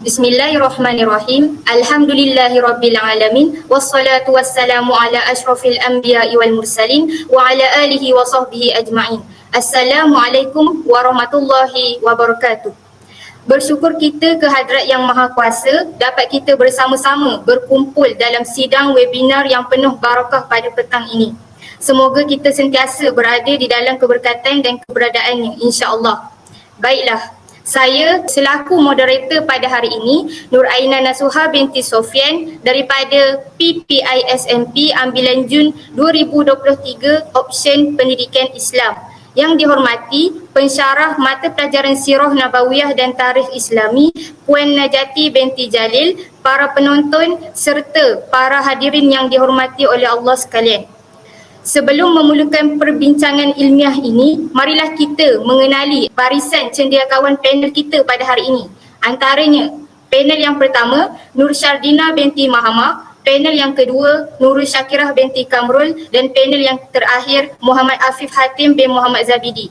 Bismillahirrahmanirrahim. Alhamdulillahirabbil alamin. Wassalatu wassalamu ala asyrafil anbiya'i wal mursalin wa ala alihi wa sahbihi ajma'in. Assalamualaikum warahmatullahi wabarakatuh. Bersyukur kita ke Hadrat Yang Maha Kuasa dapat kita bersama-sama berkumpul dalam sidang webinar yang penuh barakah pada petang ini. Semoga kita sentiasa berada di dalam keberkatan dan keberadaannya, insya-Allah. Baiklah, saya selaku moderator pada hari ini, Nur Aina Nasuha binti Sofian daripada PPISMP Ambilan Jun 2023 Option Pendidikan Islam. Yang dihormati pensyarah mata pelajaran Sirah Nabawiyah dan Tarikh Islami Puan Najati binti Jalil, para penonton serta para hadirin yang dihormati oleh Allah sekalian. Sebelum memulakan perbincangan ilmiah ini, marilah kita mengenali barisan cendekiawan panel kita pada hari ini. Antaranya, panel yang pertama, Nur Syardina binti Mahamah, panel yang kedua, Nurul Syakirah binti Kamrul, dan panel yang terakhir, Muhammad Afif Hatim bin Muhammad Zabidi.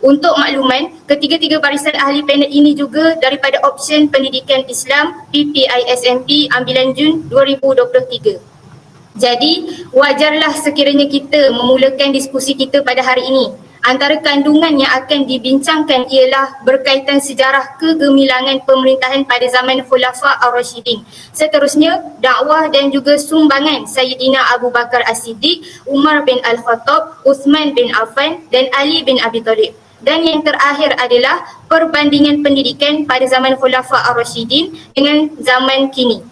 Untuk makluman, ketiga-tiga barisan ahli panel ini juga daripada Option Pendidikan Islam PPISMP Ambilan Jun 2023. Jadi, wajarlah sekiranya kita memulakan diskusi kita pada hari ini. Antara kandungan yang akan dibincangkan ialah berkaitan sejarah kegemilangan pemerintahan pada zaman Khulafa' Ar-Rasyidin. Seterusnya, dakwah dan juga sumbangan Sayyidina Abu Bakar As-Siddiq, Umar bin Al-Khattab, Uthman bin Affan dan Ali bin Abi Thalib. Dan yang terakhir adalah perbandingan pendidikan pada zaman Khulafa' Ar-Rasyidin dengan zaman kini.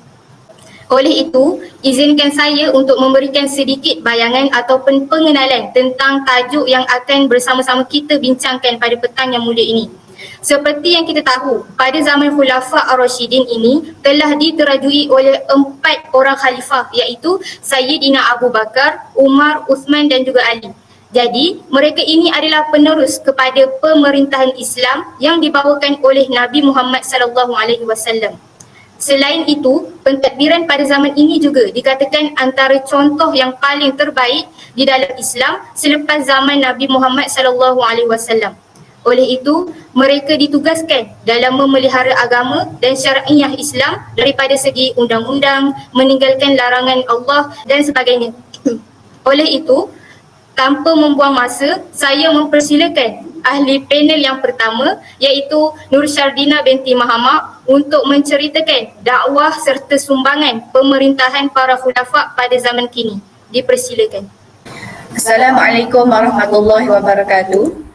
Oleh itu, izinkan saya untuk memberikan sedikit bayangan ataupun pengenalan tentang tajuk yang akan bersama-sama kita bincangkan pada petang yang mulia ini. Seperti yang kita tahu, pada zaman Khulafa' Ar-Rasyidin ini telah diterajui oleh 4 orang khalifah, iaitu Sayyidina Abu Bakar, Umar, Uthman dan juga Ali. Jadi, mereka ini adalah penerus kepada pemerintahan Islam yang dibawakan oleh Nabi Muhammad SAW. Selain itu, pentadbiran pada zaman ini juga dikatakan antara contoh yang paling terbaik di dalam Islam selepas zaman Nabi Muhammad SAW. Oleh itu, mereka ditugaskan dalam memelihara agama dan syariah Islam daripada segi undang-undang, meninggalkan larangan Allah dan sebagainya. Oleh itu, tanpa membuang masa, saya mempersilakan ahli panel yang pertama iaitu Nur Syardina binti Mahamah untuk menceritakan dakwah serta sumbangan pemerintahan para khulafa' pada zaman kini. Dipersilakan. Assalamualaikum warahmatullahi wabarakatuh.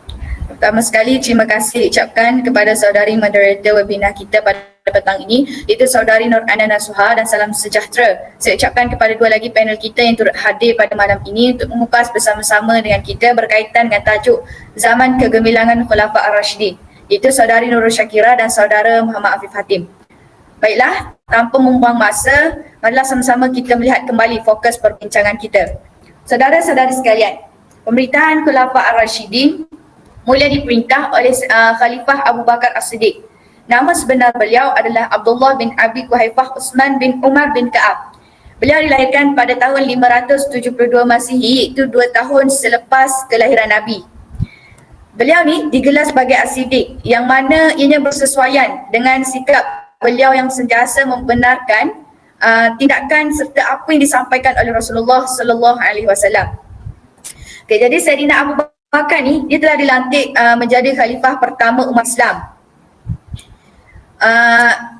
Pertama sekali, terima kasih ucapkan kepada saudari moderator webinar kita pada petang ini, iaitu saudari Nur Aina Nasuha, dan salam sejahtera saya ucapkan kepada dua lagi panel kita yang turut hadir pada malam ini untuk mengupas bersama-sama dengan kita berkaitan dengan tajuk Zaman Kegemilangan Khulafa' Ar-Rasyidin, iaitu saudari Nurul Syakirah dan saudara Muhammad Afif Hatim. Baiklah, tanpa membuang masa, marilah sama-sama kita melihat kembali fokus perbincangan kita. Saudara-saudari sekalian, pemerintahan Khulafa' Ar-Rasyidin mula diperintah oleh Khalifah Abu Bakar As-Siddiq. Nama sebenar beliau adalah Abdullah bin Abi Quhaifah Utsman bin Umar bin Ka'ab. Beliau dilahirkan pada tahun 572 Masihi, iaitu 2 tahun selepas kelahiran Nabi. Beliau ni digelar sebagai As-Siddiq, yang mana ianya bersesuaian dengan sikap beliau yang sentiasa membenarkan tindakan serta apa yang disampaikan oleh Rasulullah sallallahu alaihi wasallam. Okay, jadi Sayyidina Abu Bakar ni dia telah dilantik menjadi khalifah pertama umat Islam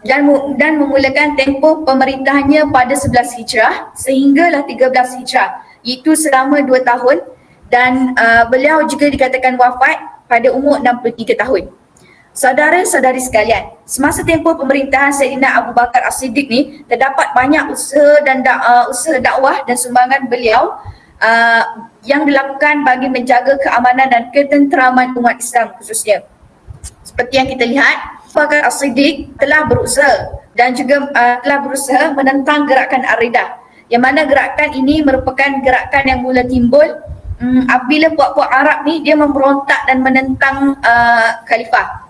dan memulakan tempoh pemerintahannya pada 11 Hijrah sehinggalah 13 Hijrah, iaitu selama 2 tahun, dan beliau juga dikatakan wafat pada umur 63 tahun. Saudara-saudari sekalian, semasa tempoh pemerintahan Sayyidina Abu Bakar As-Siddiq ni terdapat banyak usaha dan usaha dakwah dan sumbangan beliau yang dilakukan bagi menjaga keamanan dan ketenteraman umat Islam khususnya. Seperti yang kita lihat, Abu Bakar As-Siddiq telah berusaha dan juga telah berusaha menentang gerakan Ar-Ridah, yang mana gerakan ini merupakan gerakan yang mula timbul apabila puak-puak Arab ni dia memberontak dan menentang khalifah,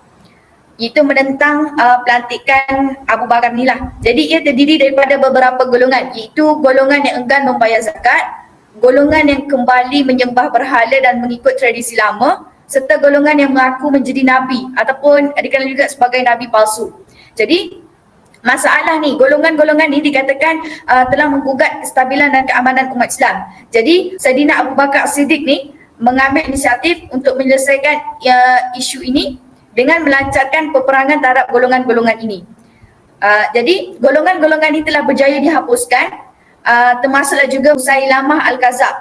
iaitu menentang pelantikan Abu Bakar ni lah. Jadi ia terdiri daripada beberapa golongan, iaitu golongan yang enggan membayar zakat, golongan yang kembali menyembah berhala dan mengikut tradisi lama, serta golongan yang mengaku menjadi Nabi ataupun dikenal juga sebagai Nabi palsu. Jadi masalah ni, golongan-golongan ni dikatakan telah menggugat kestabilan dan keamanan umat Islam. Jadi Saidina Abu Bakar Siddiq ni mengambil inisiatif untuk menyelesaikan isu ini dengan melancarkan peperangan terhadap golongan-golongan ini. Jadi golongan-golongan ini telah berjaya dihapuskan, termasuklah juga Musailamah Al-Kazab,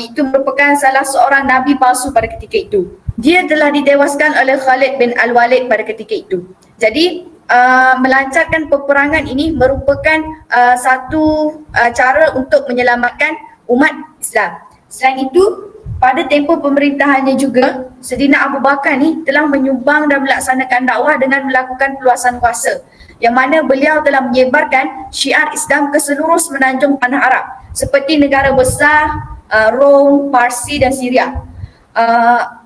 iaitu merupakan salah seorang nabi palsu pada ketika itu. Dia telah ditewaskan oleh Khalid bin Al-Walid pada ketika itu. Jadi melancarkan peperangan ini merupakan satu cara untuk menyelamatkan umat Islam. Selain itu, pada tempoh pemerintahannya juga, Saidina Abu Bakar ni telah menyumbang dan melaksanakan dakwah dengan melakukan perluasan kuasa, yang mana beliau telah menyebarkan syiar Islam ke seluruh semenanjung tanah Arab seperti negara besar Rom, Parsi dan Syria.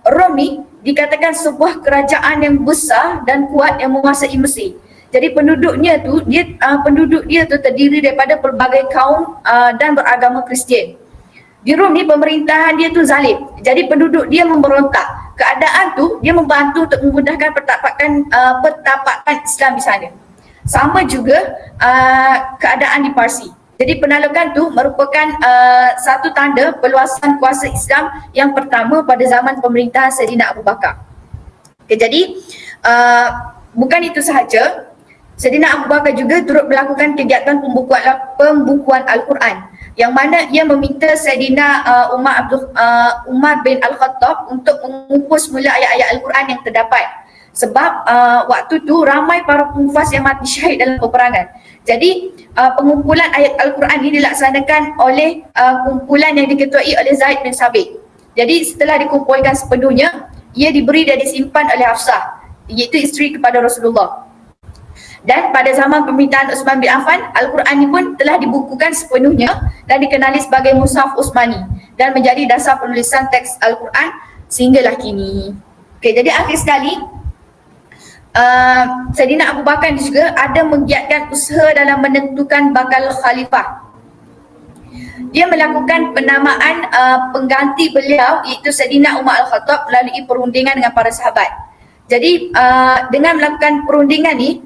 Rom ni dikatakan sebuah kerajaan yang besar dan kuat yang menguasai Mesir. Jadi penduduk dia tu terdiri daripada pelbagai kaum dan beragama Kristian. Di Rom ni pemerintahan dia tu zalim. Jadi penduduk dia memberontak. Keadaan tu dia membantu untuk memudahkan pertapakan Islam di sana. Sama juga keadaan di Parsi. Jadi penalukan tu merupakan satu tanda perluasan kuasa Islam yang pertama pada zaman pemerintahan Saidina Abu Bakar. Okay, jadi bukan itu sahaja, Saidina Abu Bakar juga turut melakukan kegiatan pembukuan Al-Quran, yang mana ia meminta Saidina Umar bin Al-Khattab untuk mengumpul semula ayat-ayat Al-Quran yang terdapat. Sebab waktu tu ramai para penghufaz yang mati syahid dalam peperangan. Jadi pengumpulan ayat Al-Quran ini dilaksanakan oleh kumpulan yang diketuai oleh Zaid bin Sabit. Jadi setelah dikumpulkan sepenuhnya, ia diberi dan disimpan oleh Hafsah, iaitu isteri kepada Rasulullah. Dan pada zaman pemerintahan Uthman bin Affan, Al-Quran ini pun telah dibukukan sepenuhnya dan dikenali sebagai Mushaf Utsmani dan menjadi dasar penulisan teks Al-Quran sehinggalah kini. Okey, jadi akhir sekali, Saidina Abu Bakar juga ada menggiatkan usaha dalam menentukan bakal khalifah. Dia melakukan penamaan pengganti beliau, iaitu Saidina Umar Al-Khattab, melalui perundingan dengan para sahabat. Jadi dengan melakukan perundingan ni,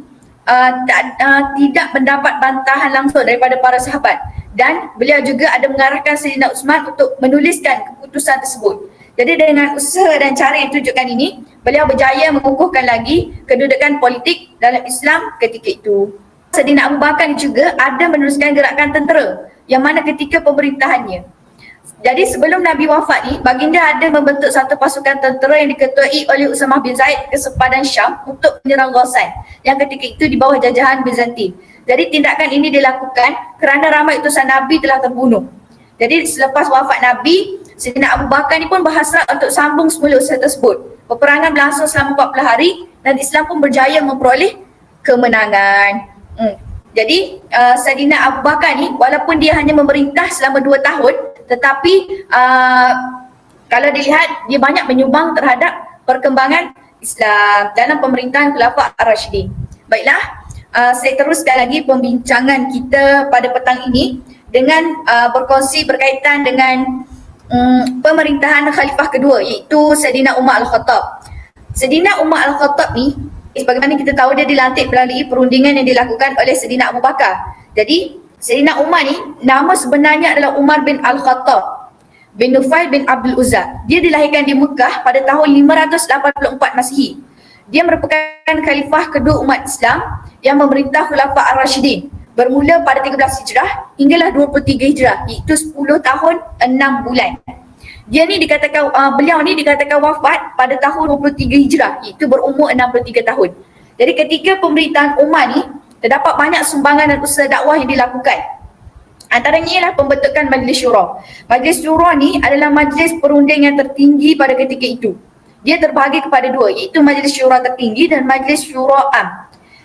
tidak mendapat bantahan langsung daripada para sahabat, dan beliau juga ada mengarahkan Saidina Uthman untuk menuliskan keputusan tersebut. Jadi dengan usaha dan cara yang ditunjukkan ini, beliau berjaya mengukuhkan lagi kedudukan politik dalam Islam ketika itu. Saidina Abu Bakar juga ada meneruskan gerakan tentera yang mana ketika pemerintahannya. Jadi sebelum Nabi wafat ni, baginda ada membentuk satu pasukan tentera yang diketuai oleh Usamah bin Zaid ke sepadan Syam untuk menyerang Ghassan yang ketika itu di bawah jajahan Bizantin. Jadi tindakan ini dilakukan kerana ramai utusan Nabi telah terbunuh. Jadi selepas wafat Nabi, Saidina Abu Bakar ni pun berhasrat untuk sambung semula usaha tersebut. Peperangan berlangsung selama 40 hari dan Islam pun berjaya memperoleh kemenangan. Jadi Saidina Abu Bakar ni walaupun dia hanya memerintah selama 2 tahun, tetapi kalau dilihat dia banyak menyumbang terhadap perkembangan Islam dalam pemerintahan Khulafah Ar-Rasyidin. Baiklah, saya teruskan lagi pembincangan kita pada petang ini dengan berkongsi berkaitan dengan pemerintahan khalifah kedua, iaitu Saidina Umar Al-Khattab. Saidina Umar Al-Khattab ni, sebagaimana kita tahu, dia dilantik melalui perundingan yang dilakukan oleh Saidina Abu Bakar. Jadi Saidina Umar ni nama sebenarnya adalah Umar bin Al-Khattab bin Nufail bin Abdul Uzza. Dia dilahirkan di Mekah pada tahun 584 Masihi. Dia merupakan khalifah kedua umat Islam yang memerintah Khulafah Ar-Rasyidin bermula pada 13 Hijrah hinggalah 23 Hijrah, iaitu 10 tahun 6 bulan. Dia ni dikatakan beliau ni dikatakan wafat pada tahun 23 Hijrah, iaitu berumur 63 tahun. Jadi ketika pemerintahan Umar ni terdapat banyak sumbangan dan usaha dakwah yang dilakukan. Antaranya ialah pembentukan Majlis Syura. Majlis Syura ni adalah majlis perunding yang tertinggi pada ketika itu. Dia terbahagi kepada dua, iaitu Majlis Syura tertinggi dan Majlis Syura Am.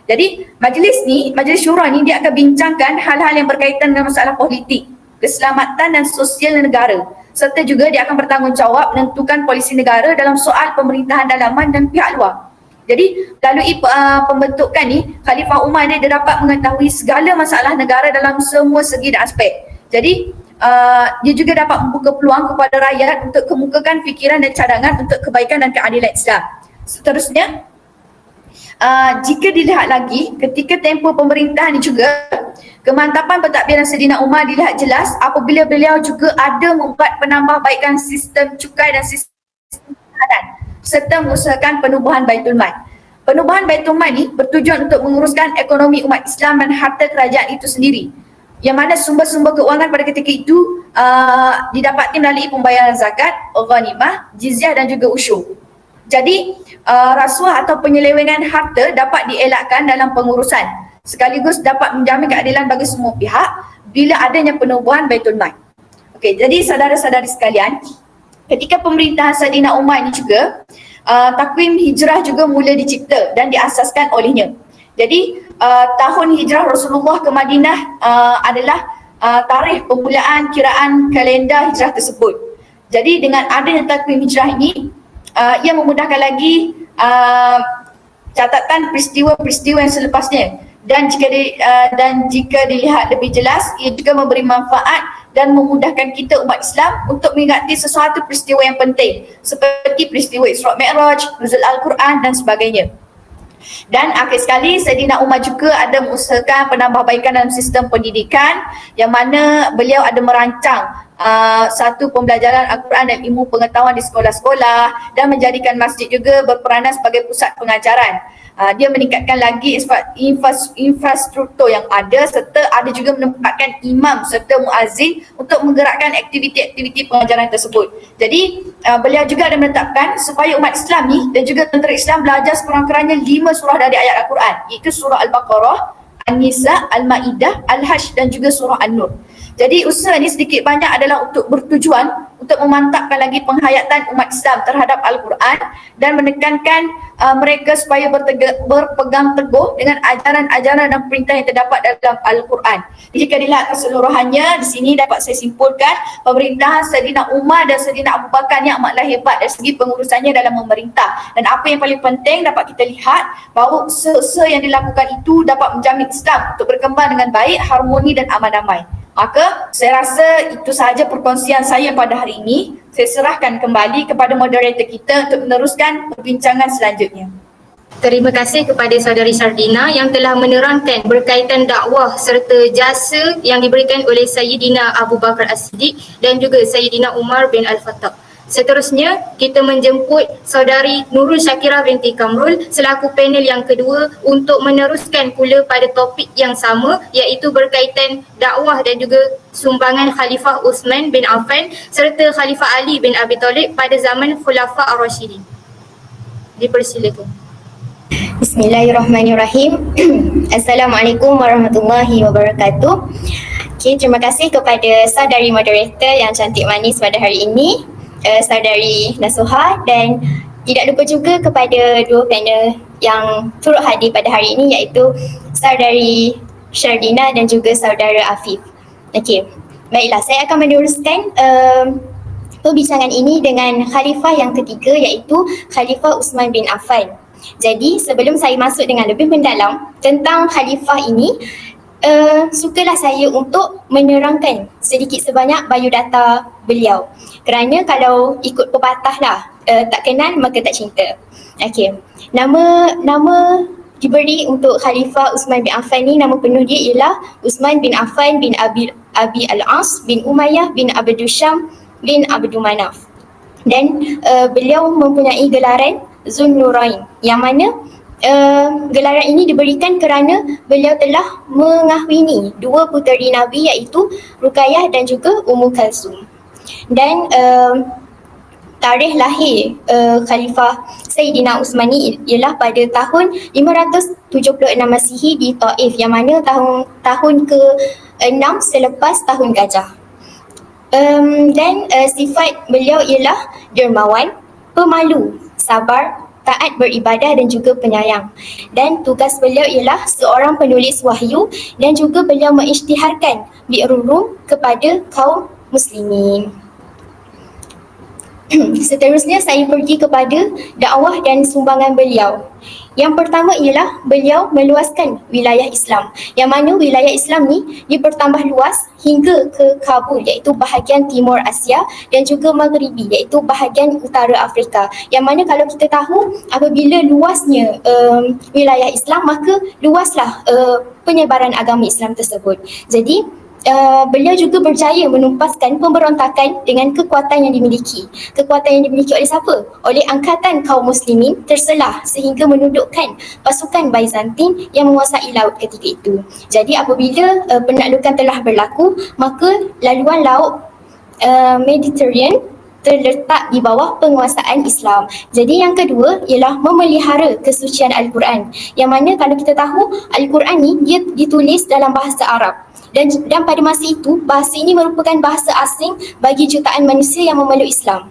Jadi Majlis Syura ni dia akan bincangkan hal-hal yang berkaitan dengan masalah politik, keselamatan dan sosial negara, serta juga dia akan bertanggungjawab menentukan polisi negara dalam soal pemerintahan dalaman dan pihak luar. Jadi melalui pembentukan ni, Khalifah Umar dia dapat mengetahui segala masalah negara dalam semua segi dan aspek. Jadi dia juga dapat membuka peluang kepada rakyat untuk kemukakan fikiran dan cadangan untuk kebaikan dan keadilan Islam. Seterusnya, jika dilihat lagi ketika tempoh pemerintahan ini juga, kemantapan pentadbiran Saidina Umar dilihat jelas apabila beliau juga ada membuat penambahbaikan sistem cukai dan sistem pertahanan serta mengusahakan penubuhan Baitul Mal. Penubuhan Baitul Mal ini bertujuan untuk menguruskan ekonomi umat Islam dan harta kerajaan itu sendiri, yang mana sumber-sumber keuangan pada ketika itu didapati melalui pembayaran zakat, ghanimah, jizyah dan juga usyur. Jadi rasuah atau penyelewengan harta dapat dielakkan dalam pengurusan sekaligus dapat menjamin keadilan bagi semua pihak bila adanya penubuhan Baitul Mal. Okey, jadi saudara-saudari sekalian, ketika pemerintahan Saidina Umar ini juga takwim hijrah juga mula dicipta dan diasaskan olehnya. Jadi tahun hijrah Rasulullah ke Madinah adalah tarikh permulaan kiraan kalender hijrah tersebut. Jadi dengan adanya takwim hijrah ini, ia memudahkan lagi catatan peristiwa-peristiwa yang selepasnya, dan jika dilihat lebih jelas, ia juga memberi manfaat dan memudahkan kita umat Islam untuk mengingati sesuatu peristiwa yang penting seperti peristiwa Isra Mi'raj, nuzul Al-Quran dan sebagainya. Dan akhir sekali, Saidina Umar juga ada mengusahakan penambahbaikan dalam sistem pendidikan, yang mana beliau ada merancang satu pembelajaran Al-Quran dan ilmu pengetahuan di sekolah-sekolah dan menjadikan masjid juga berperanan sebagai pusat pengajaran. Dia meningkatkan lagi infrastruktur yang ada serta ada juga menempatkan imam serta muazzin untuk menggerakkan aktiviti-aktiviti pengajaran tersebut. Jadi beliau juga ada menetapkan supaya umat Islam ni dan juga tentera Islam belajar sekurang-kurangnya 5 surah dari ayat Al-Quran, iaitu surah Al-Baqarah, An-Nisa, Al-Ma'idah, Al-Hajj dan juga surah An-Nur. Jadi usaha ini sedikit banyak adalah untuk bertujuan untuk memantapkan lagi penghayatan umat Islam terhadap Al-Quran dan menekankan mereka supaya berpegang teguh dengan ajaran-ajaran dan perintah yang terdapat dalam Al-Quran. Jika dilihat keseluruhannya, di sini dapat saya simpulkan pemerintahan Saidina Umar dan Saidina Abu Bakar yang amatlah hebat dari segi pengurusannya dalam memerintah. Dan apa yang paling penting dapat kita lihat bahawa usaha yang dilakukan itu dapat menjamin Islam untuk berkembang dengan baik, harmoni dan aman damai. Maka saya rasa itu sahaja perkongsian saya pada hari ini. Saya serahkan kembali kepada moderator kita untuk meneruskan perbincangan selanjutnya. Terima kasih kepada saudari Sardina yang telah menerangkan berkaitan dakwah serta jasa yang diberikan oleh Sayyidina Abu Bakar As-Siddiq dan juga Sayyidina Umar bin Al-Khattab. Seterusnya, kita menjemput saudari Nurul Syakirah binti Kamrul selaku panel yang kedua untuk meneruskan pula pada topik yang sama, iaitu berkaitan dakwah dan juga sumbangan Khalifah Uthman bin Affan serta Khalifah Ali bin Abi Talib pada zaman Khulafa Ar-Rasyidin. Dipersilakan. Bismillahirrahmanirrahim. Assalamualaikum warahmatullahi wabarakatuh. Okay, terima kasih kepada saudari moderator yang cantik manis pada hari ini, saudari Nasuha, dan tidak lupa juga kepada dua panel yang turut hadir pada hari ini, iaitu saudari Syardina dan juga saudara Afif. Okey, baiklah, saya akan meneruskan perbincangan ini dengan khalifah yang ketiga, iaitu Khalifah Uthman bin Affan. Jadi sebelum saya masuk dengan lebih mendalam tentang khalifah ini, sukalah saya untuk menerangkan sedikit sebanyak biodata beliau. Kerana kalau ikut pepatah lah, tak kenal maka tak cinta. Okey. Nama diberi untuk Khalifah Uthman bin Affan ni, nama penuh dia ialah Uthman bin Affan bin Abi Al-As bin Umayyah bin Abdul Syam bin Abdul Manaf. Dan beliau mempunyai gelaran Zunnurain, yang mana gelaran ini diberikan kerana beliau telah mengahwini dua puteri Nabi, iaitu Ruqayyah dan juga Ummu Kalsum. Dan tarikh lahir Khalifah Sayyidina Uthman ni ialah pada tahun 576 Masihi di Taif, yang mana tahun ke-6 selepas tahun gajah. Dan sifat beliau ialah dermawan, pemalu, sabar, taat beribadah dan juga penyayang. Dan tugas beliau ialah seorang penulis wahyu dan juga beliau mengisytiharkan Bi'rul Rum kepada kaum muslimin. Seterusnya saya pergi kepada dakwah dan sumbangan beliau. Yang pertama ialah beliau meluaskan wilayah Islam. Yang mana wilayah Islam ni dia bertambah luas hingga ke Kabul iaitu bahagian timur Asia dan juga Maghribi iaitu bahagian utara Afrika. Yang mana kalau kita tahu apabila luasnya wilayah Islam maka luaslah penyebaran agama Islam tersebut. Jadi beliau juga berjaya menumpaskan pemberontakan dengan kekuatan yang dimiliki. Kekuatan yang dimiliki oleh siapa? Oleh angkatan kaum muslimin terselah sehingga menundukkan pasukan Byzantine yang menguasai laut ketika itu. Jadi apabila penaklukan telah berlaku, maka laluan laut Mediterranean terletak di bawah penguasaan Islam. Jadi yang kedua ialah memelihara kesucian Al-Quran. Yang mana kalau kita tahu Al-Quran ni dia ditulis dalam bahasa Arab. Dan pada masa itu, bahasa ini merupakan bahasa asing bagi jutaan manusia yang memeluk Islam.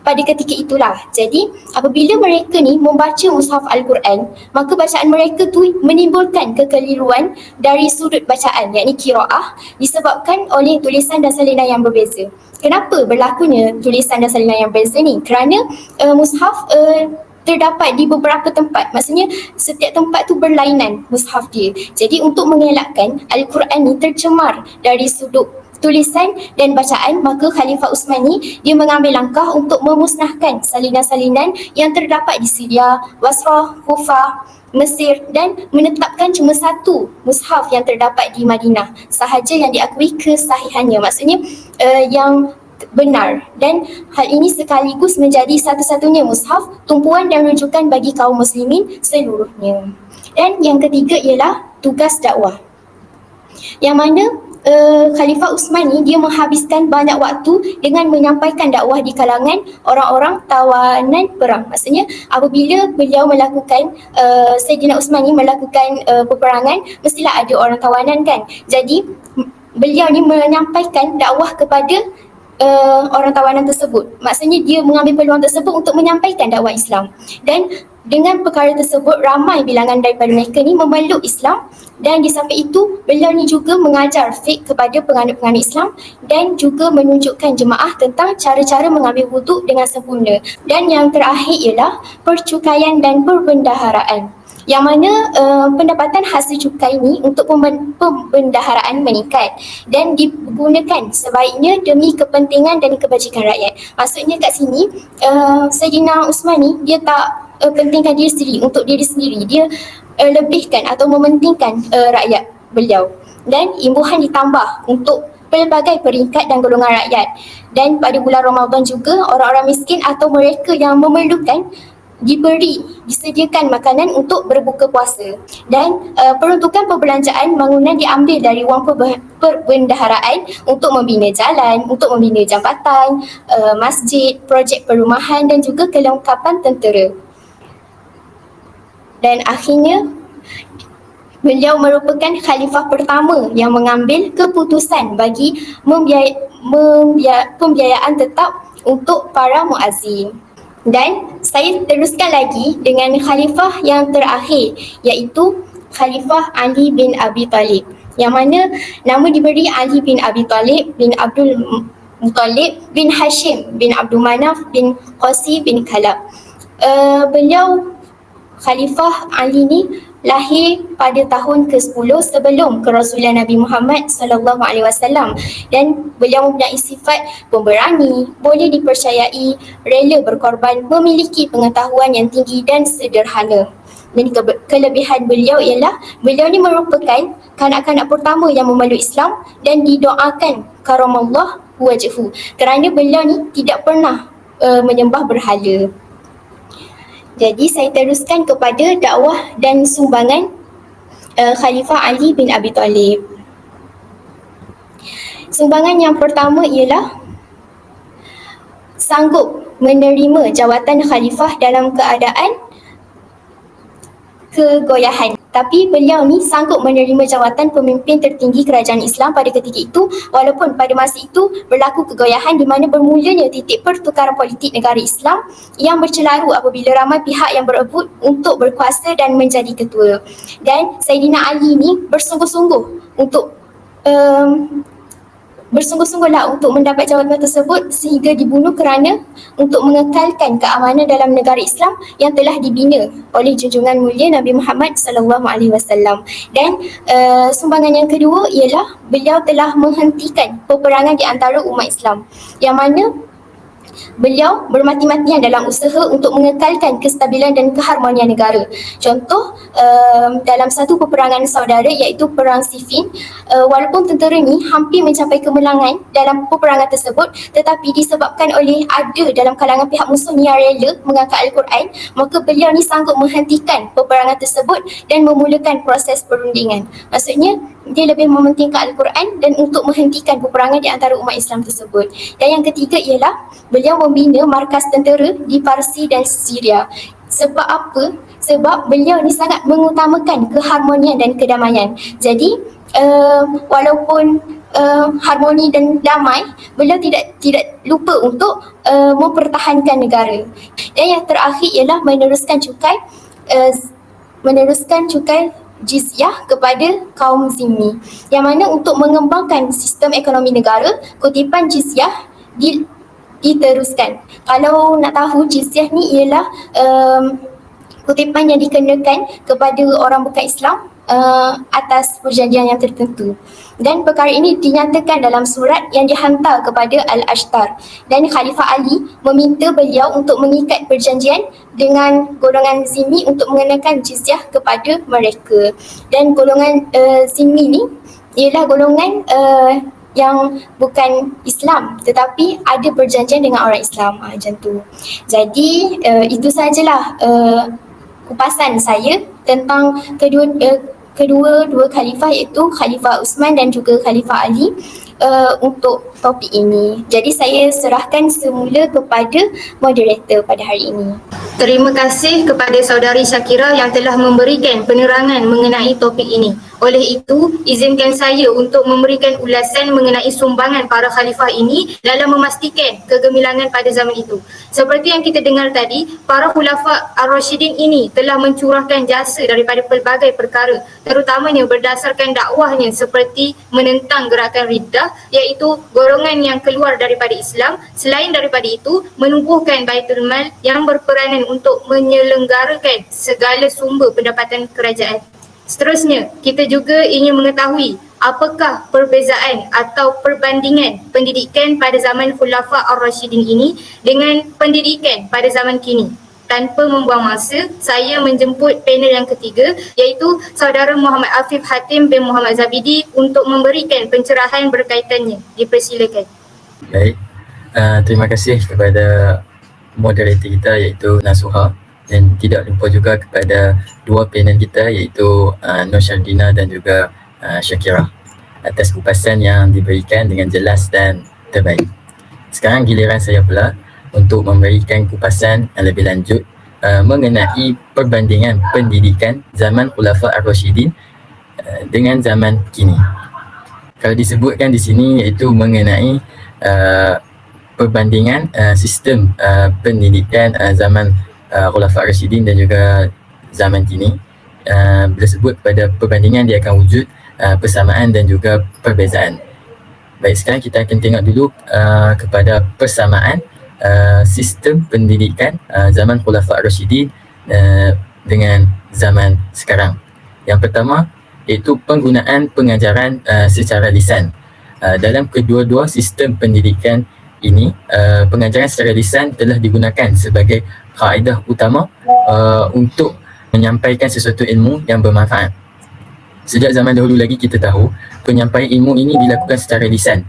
Pada ketika itulah, jadi apabila mereka ni membaca mushaf Al-Quran, maka bacaan mereka tu menimbulkan kekeliruan dari sudut bacaan, yakni qiraah, disebabkan oleh tulisan dan salinan yang berbeza. Kenapa berlakunya tulisan dan salinan yang berbeza ni? Kerana mushaf terdapat di beberapa tempat. Maksudnya setiap tempat tu berlainan mushaf dia. Jadi untuk mengelakkan Al-Quran ni tercemar dari sudut tulisan dan bacaan, maka Khalifah Utsmani dia mengambil langkah untuk memusnahkan salinan-salinan yang terdapat di Syria, Basrah, Kufah, Mesir dan menetapkan cuma satu mushaf yang terdapat di Madinah sahaja yang diakui kesahihannya. Maksudnya yang benar, dan hal ini sekaligus menjadi satu-satunya mushaf tumpuan dan rujukan bagi kaum muslimin seluruhnya. Dan yang ketiga ialah tugas dakwah, yang mana Khalifah Utsmani dia menghabiskan banyak waktu dengan menyampaikan dakwah di kalangan orang-orang tawanan perang. Maksudnya apabila beliau melakukan Sayyidina Utsmani melakukan peperangan, mestilah ada orang tawanan kan. Jadi beliau ni menyampaikan dakwah kepada orang tawanan tersebut. Maksudnya dia mengambil peluang tersebut untuk menyampaikan dakwah Islam. Dan dengan perkara tersebut ramai bilangan daripada mereka ni memeluk Islam, dan di samping itu beliau ni juga mengajar fiqh kepada penganut-penganut Islam dan juga menunjukkan jemaah tentang cara-cara mengambil wuduk dengan sempurna. Dan yang terakhir ialah percukaian dan perbendaharaan, yang mana pendapatan hasil cukai ini untuk pembendaharaan meningkat dan digunakan sebaiknya demi kepentingan dan kebajikan rakyat. Maksudnya kat sini Sayyidina Utsmani dia tak pentingkan diri sendiri untuk diri sendiri, dia lebihkan atau mementingkan rakyat beliau, dan imbuhan ditambah untuk pelbagai peringkat dan golongan rakyat. Dan pada bulan Ramadan juga orang-orang miskin atau mereka yang memerlukan disediakan makanan untuk berbuka puasa. Dan peruntukan perbelanjaan bangunan diambil dari wang perbendaharaan untuk membina jalan, untuk membina jambatan, masjid, projek perumahan dan juga kelengkapan tentera. Dan akhirnya beliau merupakan khalifah pertama yang mengambil keputusan bagi pembiayaan tetap untuk para muazzin. Dan saya teruskan lagi dengan khalifah yang terakhir, iaitu Khalifah Ali bin Abi Talib, yang mana nama diberi Ali bin Abi Talib bin Abdul Muttalib bin Hashim bin Abdul Manaf bin Qasi bin Kalab. Beliau Khalifah Ali ni lahir pada tahun ke-10 sebelum kerasulan Nabi Muhammad SAW, dan beliau mempunyai sifat pemberani, boleh dipercayai, rela berkorban, memiliki pengetahuan yang tinggi dan sederhana. Dan kelebihan beliau ialah beliau ni merupakan kanak-kanak pertama yang memeluk Islam dan didoakan karamallah wajhu, kerana beliau ni tidak pernah menyembah berhala. Jadi saya teruskan kepada dakwah dan sumbangan Khalifah Ali bin Abi Talib. Sumbangan yang pertama ialah sanggup menerima jawatan khalifah dalam keadaan kegoyahan. Tapi beliau ni sanggup menerima jawatan pemimpin tertinggi kerajaan Islam pada ketika itu, walaupun pada masa itu berlaku kegoyahan di mana bermulanya titik pertukaran politik negara Islam yang bercelaru apabila ramai pihak yang berebut untuk berkuasa dan menjadi ketua. Dan Sayyidina Ali ni bersungguh-sungguh untuk bersungguh-sungguhlah untuk mendapat jawatan tersebut sehingga dibunuh kerana untuk mengekalkan keamanan dalam negara Islam yang telah dibina oleh junjungan mulia Nabi Muhammad sallallahu alaihi wasallam. Dan sumbangan yang kedua ialah beliau telah menghentikan peperangan di antara umat Islam, yang mana beliau bermati-matian dalam usaha untuk mengekalkan kestabilan dan keharmonian negara. Contoh, dalam satu peperangan saudara iaitu Perang Siffin, walaupun tentera ni hampir mencapai kemenangan dalam peperangan tersebut, tetapi disebabkan oleh ada dalam kalangan pihak musuh ni yang rela mengangkat Al-Quran, maka beliau ni sanggup menghentikan peperangan tersebut dan memulakan proses perundingan. Maksudnya, dia lebih mementingkan Al-Quran dan untuk menghentikan peperangan di antara umat Islam tersebut. Dan yang ketiga ialah beliau membina markas tentera di Parsi dan Syria. Sebab apa? Sebab beliau ni sangat mengutamakan keharmonian dan kedamaian. Jadi walaupun harmoni dan damai, beliau tidak lupa untuk mempertahankan negara. Dan yang terakhir ialah meneruskan cukai jizyah kepada kaum zimmi, yang mana untuk mengembangkan sistem ekonomi negara, kutipan jizyah diteruskan. Kalau nak tahu, jizyah ni ialah kutipan yang dikenakan kepada orang bukan Islam atas perjanjian yang tertentu. Dan perkara ini dinyatakan dalam surat yang dihantar kepada Al-Ashtar, dan Khalifah Ali meminta beliau untuk mengikat perjanjian dengan golongan zimmi untuk mengenakan jizyah kepada mereka. Dan golongan zimmi ni ialah golongan yang bukan Islam tetapi ada perjanjian dengan orang Islam, macam tu. Jadi itu sajalah kupasan saya tentang kedua khalifah, iaitu Khalifah Uthman dan juga Khalifah Ali untuk topik ini. Jadi saya serahkan semula kepada moderator pada hari ini. Terima kasih kepada saudari Syakira yang telah memberikan penerangan mengenai topik ini. Oleh itu, izinkan saya untuk memberikan ulasan mengenai sumbangan para khalifah ini dalam memastikan kegemilangan pada zaman itu. Seperti yang kita dengar tadi, para khulafa ar-Rasyidin ini telah mencurahkan jasa daripada pelbagai perkara, terutamanya berdasarkan dakwahnya seperti menentang gerakan riddah, iaitu golongan yang keluar daripada Islam. Selain daripada itu, menubuhkan Baitul Mal yang berperanan untuk menyelenggarakan segala sumber pendapatan kerajaan. Seterusnya, kita juga ingin mengetahui apakah perbezaan atau perbandingan pendidikan pada zaman Khulafa ar-Rasyidin ini dengan pendidikan pada zaman kini. Tanpa membuang masa, saya menjemput panel yang ketiga, iaitu saudara Muhammad Afif Hatim bin Muhammad Zabidi untuk memberikan pencerahan berkaitannya. Dipersilakan. Baik, terima kasih kepada moderator kita iaitu Nasuha, dan tidak lupa juga kepada dua panel kita iaitu Nur Syardina dan juga Syakira atas kupasan yang diberikan dengan jelas dan terbaik. Sekarang giliran saya pula untuk memberikan kupasan yang lebih lanjut mengenai perbandingan pendidikan zaman Khulafa ar-Rasyidin dengan zaman kini. Kalau disebutkan di sini iaitu mengenai perbandingan sistem pendidikan zaman Khulafa ar-Rasyidin dan juga zaman kini. Bila sebut pada perbandingan, dia akan wujud persamaan dan juga perbezaan. Baik, sekarang kita akan tengok dulu kepada persamaan sistem pendidikan zaman Khulafa ar-Rasyidin dengan zaman sekarang. Yang pertama iaitu penggunaan pengajaran secara lisan. Dalam kedua-dua sistem pendidikan ini, pengajaran secara lisan telah digunakan sebagai kaedah utama untuk menyampaikan sesuatu ilmu yang bermanfaat. Sejak zaman dahulu lagi kita tahu penyampaian ilmu ini dilakukan secara lisan,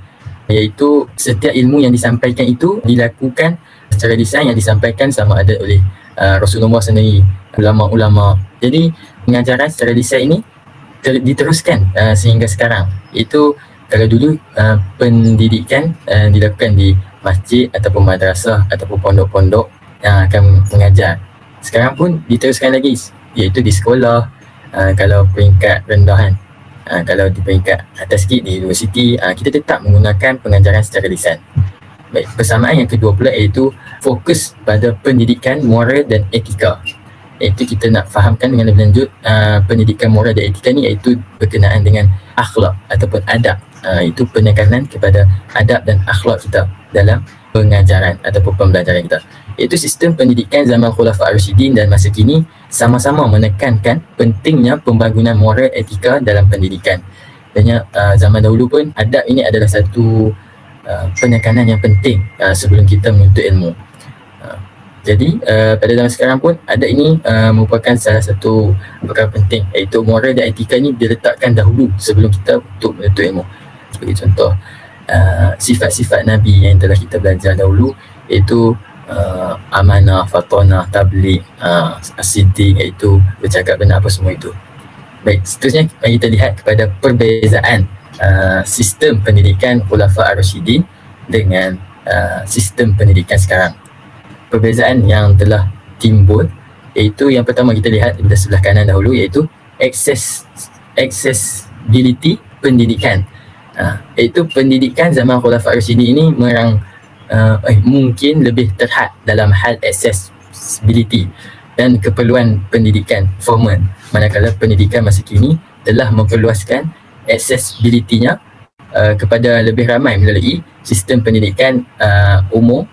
iaitu setiap ilmu yang disampaikan itu dilakukan secara lisan, yang disampaikan sama ada oleh Rasulullah sendiri, ulama-ulama. Jadi pengajaran secara lisan ini diteruskan sehingga sekarang. Itu kalau dulu pendidikan dilakukan di masjid ataupun madrasah ataupun pondok-pondok yang akan mengajar. Sekarang pun diteruskan lagi, iaitu di sekolah, kalau peringkat rendahan. Kalau di peringkat atas sikit di universiti, kita tetap menggunakan pengajaran secara lisan. Baik, persamaan yang kedua pula iaitu fokus pada pendidikan moral dan etika. iaitu kita nak fahamkan dengan lebih lanjut pendidikan moral dan etika ni, iaitu berkenaan dengan akhlak ataupun adab. Itu penekanan kepada adab dan akhlak kita dalam pengajaran ataupun pembelajaran kita. Iaitu sistem pendidikan zaman Khulafa' Ar-Rasyidin dan masa kini sama-sama menekankan pentingnya pembangunan moral etika dalam pendidikan. Dan zaman dahulu pun adab ini adalah satu penekanan yang penting sebelum kita menuntut ilmu. Jadi pada zaman sekarang pun adab ini merupakan salah satu perkara penting, iaitu moral dan etika ini diletakkan dahulu sebelum kita untuk menuntut ilmu. Sebagai contoh, sifat-sifat Nabi yang telah kita belajar dahulu, iaitu amanah, fatonah, tabligh, as-siddiq, iaitu bercakap benar, apa semua itu. Baik, seterusnya mari kita lihat kepada perbezaan sistem pendidikan Khulafa' Ar-Rasyidin dengan sistem pendidikan sekarang. Perbezaan yang telah timbul, iaitu yang pertama kita lihat di sebelah kanan dahulu, iaitu accessibility pendidikan. Iaitu pendidikan zaman Khulafa' Ar-Rasyidin ini mungkin lebih terhad dalam hal accessibility dan keperluan pendidikan formal, manakala pendidikan masa kini telah memperluaskan accessibility-nya kepada lebih ramai melalui sistem pendidikan umum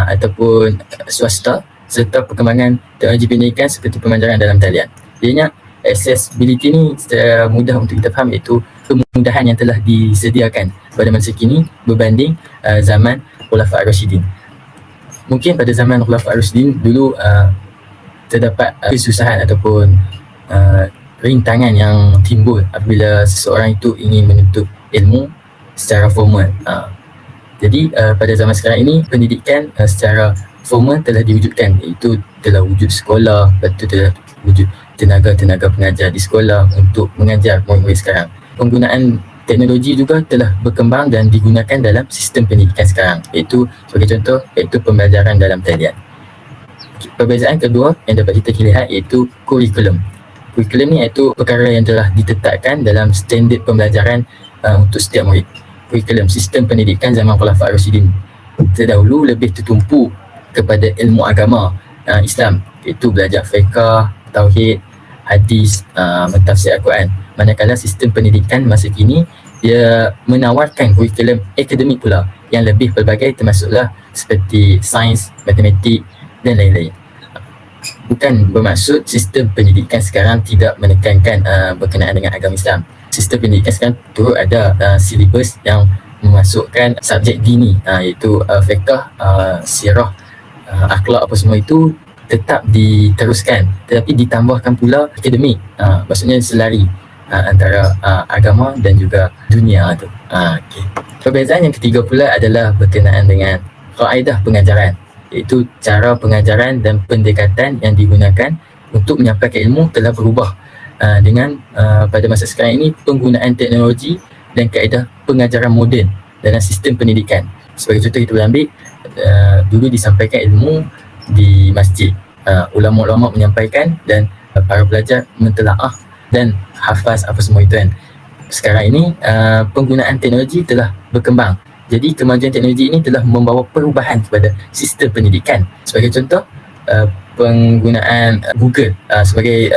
ataupun swasta, serta perkembangan teknologi pendidikan seperti pembelajaran dalam talian. Jadinya accessibility ni secara mudah untuk kita faham, iaitu kemudahan yang telah disediakan pada masa kini berbanding zaman Khulafa' Ar-Rasyidin. Mungkin pada zaman Khulafa' Ar-Rasyidin dulu terdapat kesusahan ataupun rintangan yang timbul apabila seseorang itu ingin menuntut ilmu secara formal. Jadi pada zaman sekarang ini pendidikan secara formal telah diwujudkan, iaitu telah wujud sekolah, lepas tu telah wujud tenaga-tenaga pengajar di sekolah untuk mengajar murid-murid sekarang. Penggunaan teknologi juga telah berkembang dan digunakan dalam sistem pendidikan sekarang, iaitu sebagai contoh, iaitu pembelajaran dalam talian. Perbezaan kedua yang dapat kita lihat iaitu kurikulum. Kurikulum ni iaitu perkara yang telah ditetapkan dalam standard pembelajaran untuk setiap murid. Kurikulum sistem pendidikan zaman Khulafa' Ar-Rasyidin terdahulu lebih tertumpu kepada ilmu agama Islam, iaitu belajar fiqh, tauhid, hadis, mentafsir Al-Quran. Manakala sistem pendidikan masa kini dia menawarkan kurikulum akademik pula yang lebih pelbagai, termasuklah seperti sains, matematik dan lain-lain. Bukan bermaksud sistem pendidikan sekarang tidak menekankan berkenaan dengan agama Islam. Sistem pendidikan sekarang turut ada silibus yang memasukkan subjek dini, iaitu fiqh, sirah, akhlak, apa semua itu tetap diteruskan, tetapi ditambahkan pula akademik, maksudnya selari antara agama dan juga dunia tu. Okay. Perbezaan yang ketiga pula adalah berkenaan dengan kaedah pengajaran, iaitu cara pengajaran dan pendekatan yang digunakan untuk menyampaikan ilmu telah berubah dengan pada masa sekarang ini penggunaan teknologi dan kaedah pengajaran moden dalam sistem pendidikan. Sebagai contoh, kita boleh ambil dulu disampaikan ilmu di masjid, ulama-ulama menyampaikan dan para pelajar mentelaah dan hafaz apa semua itu kan. Sekarang ini penggunaan teknologi telah berkembang. Jadi kemajuan teknologi ini telah membawa perubahan kepada sistem pendidikan. Sebagai contoh, penggunaan Google sebagai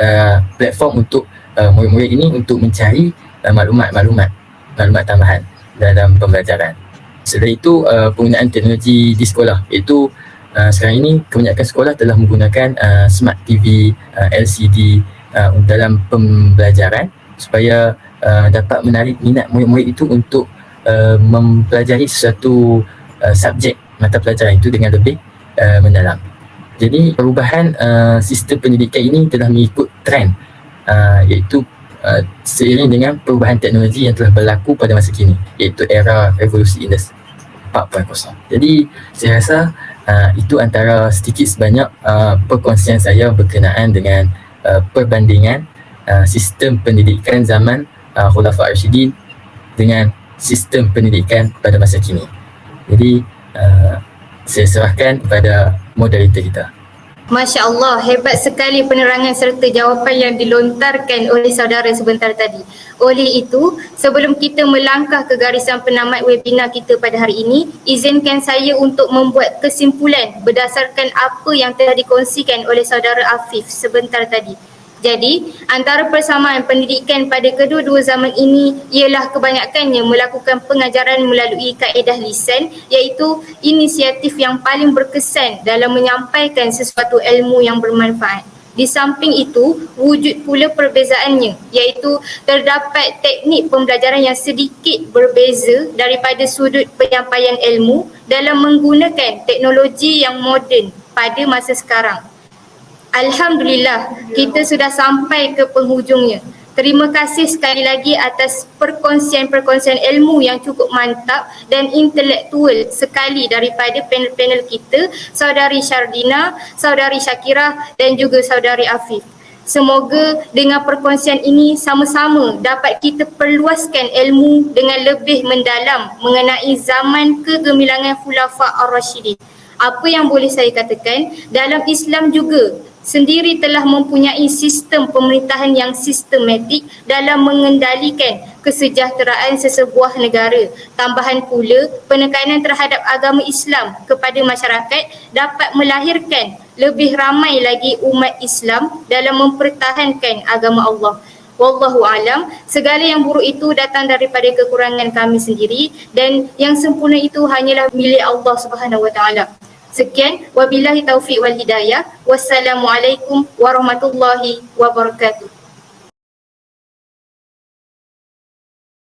platform untuk murid-murid ini untuk mencari maklumat tambahan dalam pembelajaran. Selain itu, penggunaan teknologi di sekolah, iaitu sekarang ini kebanyakan sekolah telah menggunakan smart TV, LCD dalam pembelajaran supaya dapat menarik minat murid-murid itu untuk mempelajari sesuatu subjek mata pelajaran itu dengan lebih mendalam. Jadi perubahan sistem pendidikan ini telah mengikut trend, iaitu seiring dengan perubahan teknologi yang telah berlaku pada masa kini, iaitu era revolusi industri 4.0. Jadi saya rasa itu antara sedikit sebanyak perkongsian saya berkenaan dengan perbandingan sistem pendidikan zaman Khulafa' Ar-Rasyidin dengan sistem pendidikan pada masa kini. Jadi saya serahkan kepada moderator kita. Masya Allah, hebat sekali penerangan serta jawapan yang dilontarkan oleh saudara sebentar tadi. Oleh itu, sebelum kita melangkah ke garisan penamat webinar kita pada hari ini, izinkan saya untuk membuat kesimpulan berdasarkan apa yang telah dikongsikan oleh saudara Afif sebentar tadi. Jadi, antara persamaan pendidikan pada kedua-dua zaman ini ialah kebanyakannya melakukan pengajaran melalui kaedah lisan, iaitu inisiatif yang paling berkesan dalam menyampaikan sesuatu ilmu yang bermanfaat. Di samping itu, wujud pula perbezaannya, iaitu terdapat teknik pembelajaran yang sedikit berbeza daripada sudut penyampaian ilmu dalam menggunakan teknologi yang moden pada masa sekarang. Alhamdulillah, kita sudah sampai ke penghujungnya. Terima kasih sekali lagi atas perkongsian-perkongsian ilmu yang cukup mantap dan intelektual sekali daripada panel-panel kita, Saudari Syardina, Saudari Syakirah dan juga Saudari Afif. Semoga dengan perkongsian ini sama-sama dapat kita perluaskan ilmu dengan lebih mendalam mengenai zaman kegemilangan Khulafa' Ar-Rasyidin. Apa yang boleh saya katakan, dalam Islam juga sendiri telah mempunyai sistem pemerintahan yang sistematik dalam mengendalikan kesejahteraan sesebuah negara. Tambahan pula, penekanan terhadap agama Islam kepada masyarakat dapat melahirkan lebih ramai lagi umat Islam dalam mempertahankan agama Allah. Wallahu alam, segala yang buruk itu datang daripada kekurangan kami sendiri dan yang sempurna itu hanyalah milik Allah Subhanahu wa taala. Sekian, wabillahi taufiq wal hidayah. Wassalamualaikum warahmatullahi wabarakatuh.